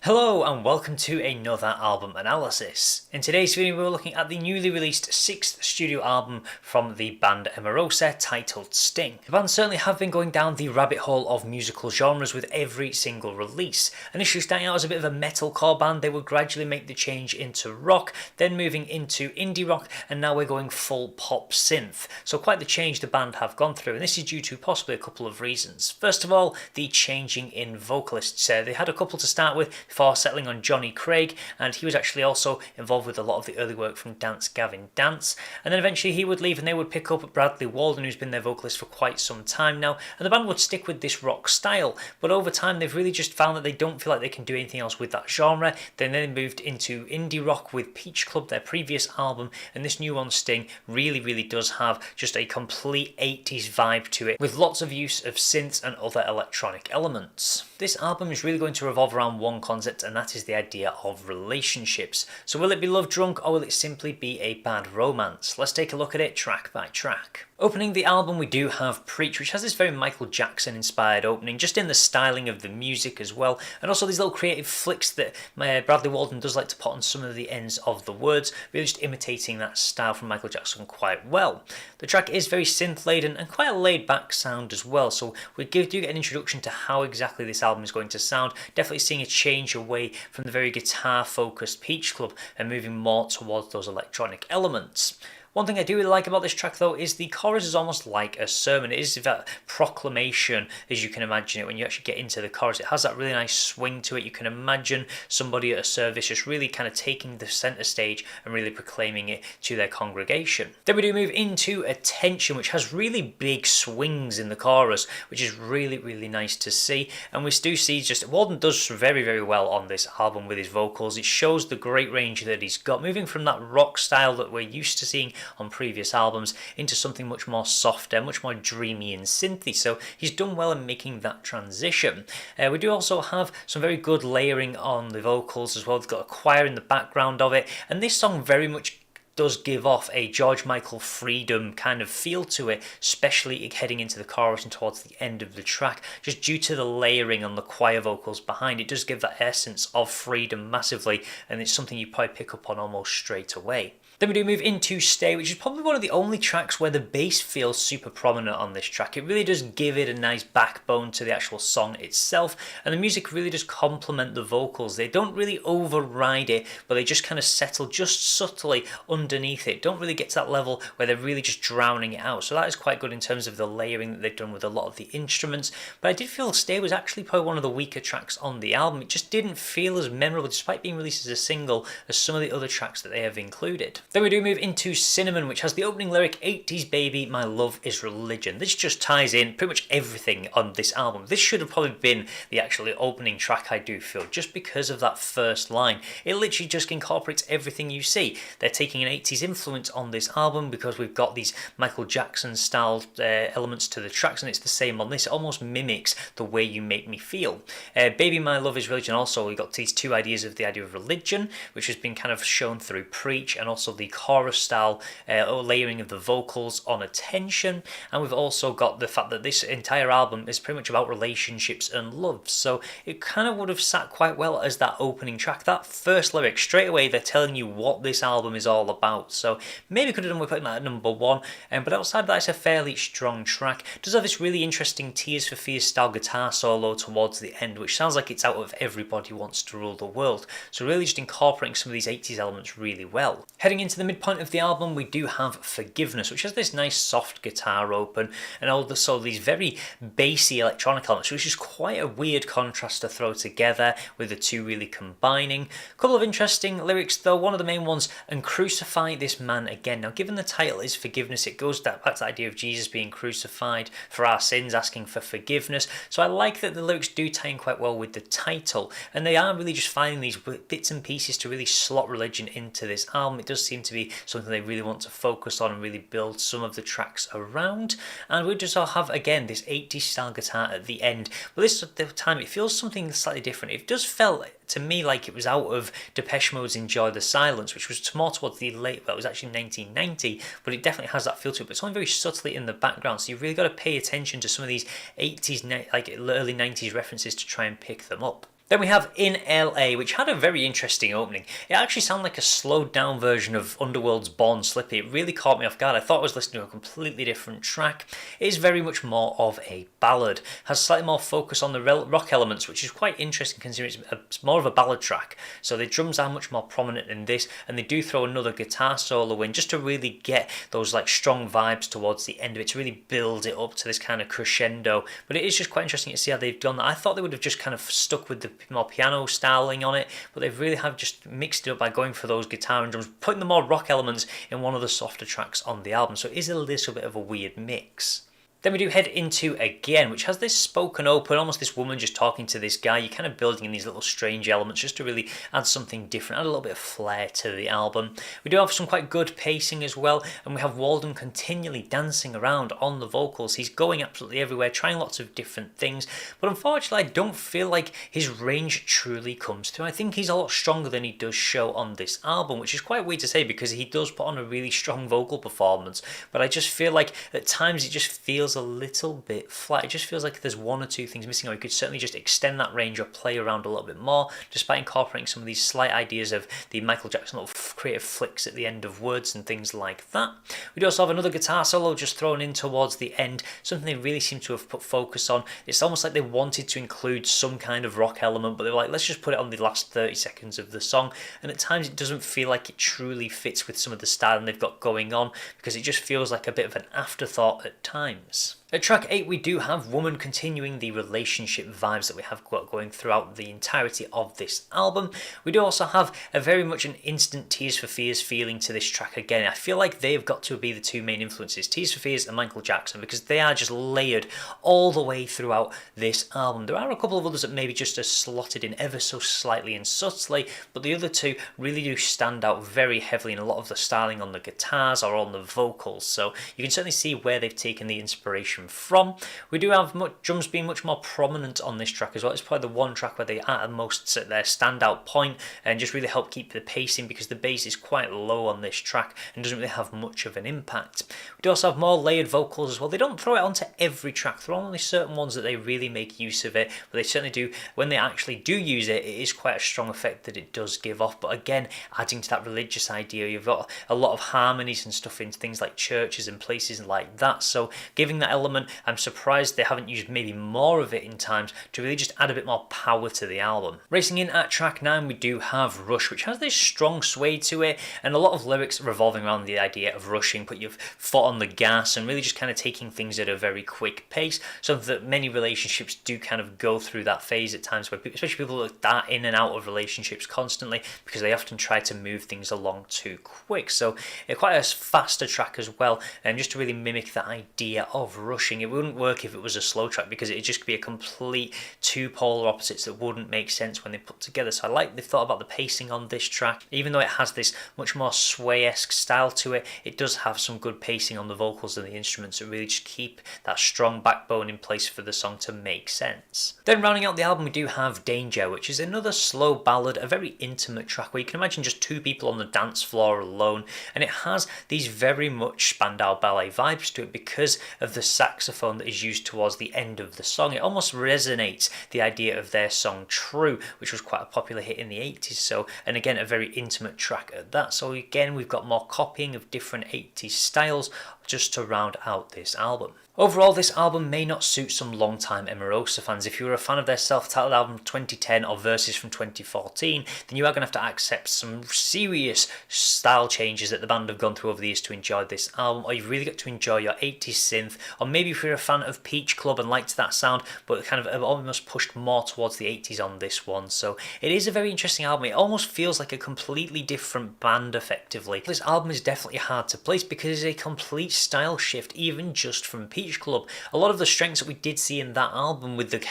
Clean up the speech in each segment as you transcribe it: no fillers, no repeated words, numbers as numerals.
Hello and welcome to another album analysis. In today's video we're looking at the newly released 6th studio album from the band Emarosa titled Sting. The band certainly have been going down the rabbit hole of musical genres with every single release. Initially starting out as a bit of a metalcore band, they would gradually make the change into rock, then moving into indie rock, and now we're going full pop synth. So quite the change the band have gone through, and this is due to possibly a couple of reasons. First of all, the changing in vocalists. They had a couple to start with before settling on Johnny Craig, and he was actually also involved with a lot of the early work from Dance Gavin Dance, and then eventually he would leave and they would pick up Bradley Walden, who's been their vocalist for quite some time now, and the band would stick with this rock style, but over time they've really just found that they don't feel like they can do anything else with that genre. Then they moved into indie rock with Peach Club, their previous album, and this new one, Sting, really does have just a complete 80s vibe to it, with lots of use of synths and other electronic elements. This album is really going to revolve around one concept, and that is the idea of relationships. So will it be love drunk or will it simply be a bad romance? Let's take a look at it track by track. Opening the album we do have Preach, which has this very Michael Jackson inspired opening, just in the styling of the music as well, and also these little creative flicks that Bradley Walden does like to put on some of the ends of the words, really just imitating that style from Michael Jackson quite well. The track is very synth laden and quite a laid back sound as well, so we do get an introduction to how exactly this album is going to sound, definitely seeing a change away from the very guitar focused Peach Club and moving more towards those electronic elements. One thing I do really like about this track though is the chorus is almost like a sermon. It is that proclamation as you can imagine it when you actually get into the chorus. It has that really nice swing to it. You can imagine somebody at a service just really kind of taking the centre stage and really proclaiming it to their congregation. Then we do move into Attention, which has really big swings in the chorus, which is really nice to see. And we do see just Walden does very well on this album with his vocals. It shows the great range that he's got, moving from that rock style that we're used to seeing on previous albums into something much more softer, much more dreamy and synthy, so he's done well in making that transition. We do also have some very good layering on the vocals as well. We've got a choir in the background of it, and this song very much does give off a George Michael Freedom kind of feel to it, especially heading into the chorus and towards the end of the track, just due to the layering on the choir vocals behind. It does give that essence of freedom massively, and it's something you probably pick up on almost straight away. Then we do move into Stay, which is probably one of the only tracks where the bass feels super prominent on this track. It really does give it a nice backbone to the actual song itself, and the music really does complement the vocals. They don't really override it, but they just kind of settle just subtly underneath it. Don't really get to that level where they're really just drowning it out. So that is quite good in terms of the layering that they've done with a lot of the instruments. But I did feel Stay was actually probably one of the weaker tracks on the album. It just didn't feel as memorable, despite being released as a single, as some of the other tracks that they have included. Then we do move into Cinnamon, which has the opening lyric, 80s baby, my love is religion. This just ties in pretty much everything on this album. This should have probably been the actually opening track, I do feel, just because of that first line. It literally just incorporates everything you see. They're taking an 80s influence on this album because we've got these Michael Jackson style elements to the tracks, and it's the same on this. It almost mimics the way you make me feel. Baby, my love is religion. Also, we've got these two ideas of the idea of religion, which has been kind of shown through Preach, and also the chorus style layering of the vocals on Attention. And we've also got the fact that this entire album is pretty much about relationships and love, so it kind of would have sat quite well as that opening track. That first lyric, straight away they're telling you what this album is all about, so maybe could have done with putting that at number one, but outside of that it's a fairly strong track. It does have this really interesting Tears for Fears style guitar solo towards the end, which sounds like it's out of Everybody Wants to Rule the World, so really just incorporating some of these 80s elements really well. Heading into the midpoint of the album we do have Forgiveness, which has this nice soft guitar open and also these very bassy electronic elements, which is quite a weird contrast to throw together with the two really combining. A couple of interesting lyrics though, one of the main ones, and crucify this man again. Now given the title is Forgiveness, it goes back to the idea of Jesus being crucified for our sins, asking for forgiveness, so I like that the lyrics do tie in quite well with the title, and they are really just finding these bits and pieces to really slot religion into this album. It does seem to be something they really want to focus on and really build some of the tracks around. And we just all have again this 80s style guitar at the end, but this time it feels something slightly different. It does feel to me like it was out of Depeche Mode's Enjoy the Silence, which was more towards the late, well, it was actually 1990, but it definitely has that feel to it, but it's only very subtly in the background, so you've really got to pay attention to some of these 80s, like early 90s references to try and pick them up. Then we have In LA, which had a very interesting opening. It actually sounded like a slowed down version of Underworld's Born Slippy. It really caught me off guard. I thought I was listening to a completely different track. It is very much more of a ballad. Has slightly more focus on the rock elements, which is quite interesting considering it's more of a ballad track. So the drums are much more prominent in this, and they do throw another guitar solo in just to really get those like strong vibes towards the end of it, to really build it up to this kind of crescendo. But it is just quite interesting to see how they've done that. I thought they would have just kind of stuck with the more piano styling on it, but they really have just mixed it up by going for those guitar and drums, putting the more rock elements in one of the softer tracks on the album. So it is a little bit of a weird mix. Then we do head into Again, which has this spoken open, almost this woman just talking to this guy. You're kind of building in these little strange elements just to really add something different, add a little bit of flair to the album. We do have some quite good pacing as well, and we have Walden continually dancing around on the vocals. He's going absolutely everywhere, trying lots of different things, but unfortunately I don't feel like his range truly comes through. I think he's a lot stronger than he does show on this album, which is quite weird to say because he does put on a really strong vocal performance, but I just feel like at times it just feels a little bit flat. It just feels like there's one or two things missing, or you could certainly just extend that range or play around a little bit more, despite incorporating some of these slight ideas of the Michael Jackson little creative flicks at the end of words and things like that. We do also have another guitar solo just thrown in towards the end, something they really seem to have put focus on. It's almost like they wanted to include some kind of rock element, but they were like, let's just put it on the last 30 seconds of the song, and at times it doesn't feel like it truly fits with some of the styling they've got going on, because it just feels like a bit of an afterthought at times. At track 8 we do have Woman, continuing the relationship vibes that we have got going throughout the entirety of this album. We do also have a very much an instant Tears for Fears feeling to this track again. I feel like they've got to be the two main influences, Tears for Fears and Michael Jackson, because they are just layered all the way throughout this album. There are a couple of others that maybe just are slotted in ever so slightly and subtly, but the other two really do stand out very heavily in a lot of the styling on the guitars or on the vocals, so you can certainly see where they've taken the inspiration from. We do have drums being much more prominent on this track as well. It's probably the one track where they are at the most at their standout point and just really help keep the pacing, because the bass is quite low on this track and doesn't really have much of an impact. We do also have more layered vocals as well. They don't throw it onto every track. There are only certain ones that they really make use of it, but they certainly do. When they actually do use it, it is quite a strong effect that it does give off. But again, adding to that religious idea, you've got a lot of harmonies and stuff in things like churches and places like that, so giving that element, I'm surprised they haven't used maybe more of it in times to really just add a bit more power to the album. Racing in at track 9 we do have Rush, which has this strong sway to it and a lot of lyrics revolving around the idea of rushing, put your foot on the gas and really just kind of taking things at a very quick pace, something that many relationships do kind of go through that phase at times, where people, especially people that are in and out of relationships constantly, because they often try to move things along too quick. So quite a faster track as well, and just to really mimic that idea of rushing. It wouldn't work if it was a slow track, because it'd just be a complete two polar opposites that wouldn't make sense when they put together. So I like they've thought about the pacing on this track. Even though it has this much more sway-esque style to it, it does have some good pacing on the vocals and the instruments that really just keep that strong backbone in place for the song to make sense. Then rounding out the album we do have Danger, which is another slow ballad, a very intimate track where you can imagine just two people on the dance floor alone, and it has these very much Spandau Ballet vibes to it because of the saxophone that is used towards the end of the song. It almost resonates the idea of their song True, which was quite a popular hit in the 80s, so, and again a very intimate track at that. So again we've got more copying of different 80s styles just to round out this album. Overall, this album may not suit some long-time Emarosa fans. If you were a fan of their self-titled album 2010 or Verses from 2014, then you are going to have to accept some serious style changes that the band have gone through over the years to enjoy this album, or you've really got to enjoy your 80s synth, or maybe if you're a fan of Peach Club and liked that sound, but kind of almost pushed more towards the 80s on this one. So it is a very interesting album. It almost feels like a completely different band effectively. This album is definitely hard to place because it's a complete style shift, even just from Peach Club. A lot of the strengths that we did see in that album with the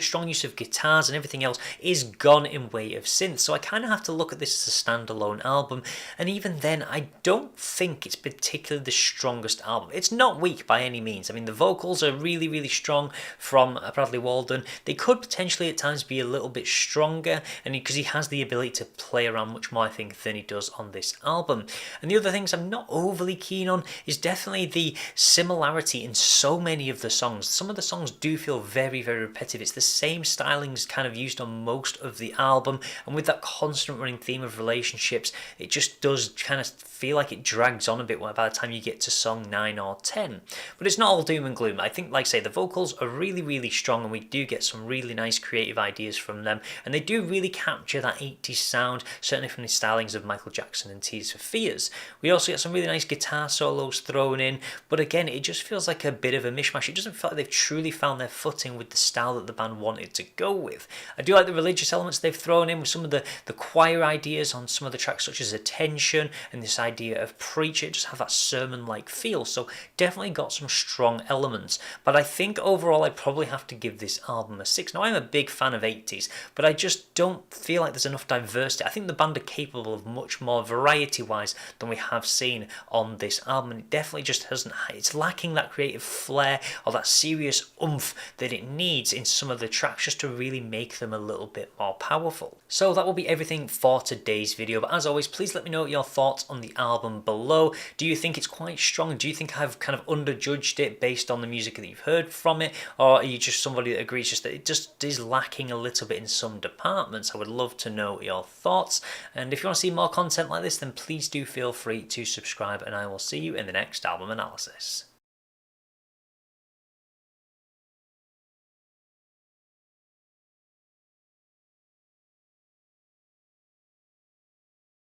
strong use of guitars and everything else is gone in way of synth, so I kind of have to look at this as a standalone album, and even then I don't think it's particularly the strongest album. It's not weak by any means. I mean, the vocals are really strong from Bradley Walden. They could potentially at times be a little bit stronger, and because he has the ability to play around much more I think than he does on this album. And the other things I'm not overly keen on is definitely the similarity in so many of the songs. Some of the songs do feel very, very repetitive. It's the same stylings kind of used on most of the album, and with that constant running theme of relationships, it just does kind of feel like it drags on a bit by the time you get to song 9 or 10. But it's not all doom and gloom. I think, like I say, the vocals are really, really strong, and we do get some really nice creative ideas from them, and they do really capture that 80s sound, certainly from the stylings of Michael Jackson and Tears for Fears. We also get some really nice guitar solos thrown in, but again, it just feels like a bit of a mishmash. It doesn't feel like they've truly found their footing with the style that the band wanted to go with. I do like the religious elements they've thrown in with some of the choir ideas on some of the tracks, such as Attention and this idea of Preach. It just have that sermon-like feel, so definitely got some strong elements. But I think overall I'd probably have to give this album a 6. Now, I'm a big fan of 80s, but I just don't feel like there's enough diversity. I think the band are capable of much more variety-wise than we have seen on this album, and it definitely just hasn't. It's lacking that creative flair or that serious oomph that it needs in some of the tracks just to really make them a little bit more powerful. So that will be everything for today's video, but as always, please let me know your thoughts on the album below. Do you think it's quite strong? Do you think I've kind of underjudged it based on the music that you've heard from it, or are you just somebody that agrees just that it just is lacking a little bit in some departments? I would love to know your thoughts, and if you want to see more content like this, then please do feel free to subscribe, and I will see you in the next album analysis.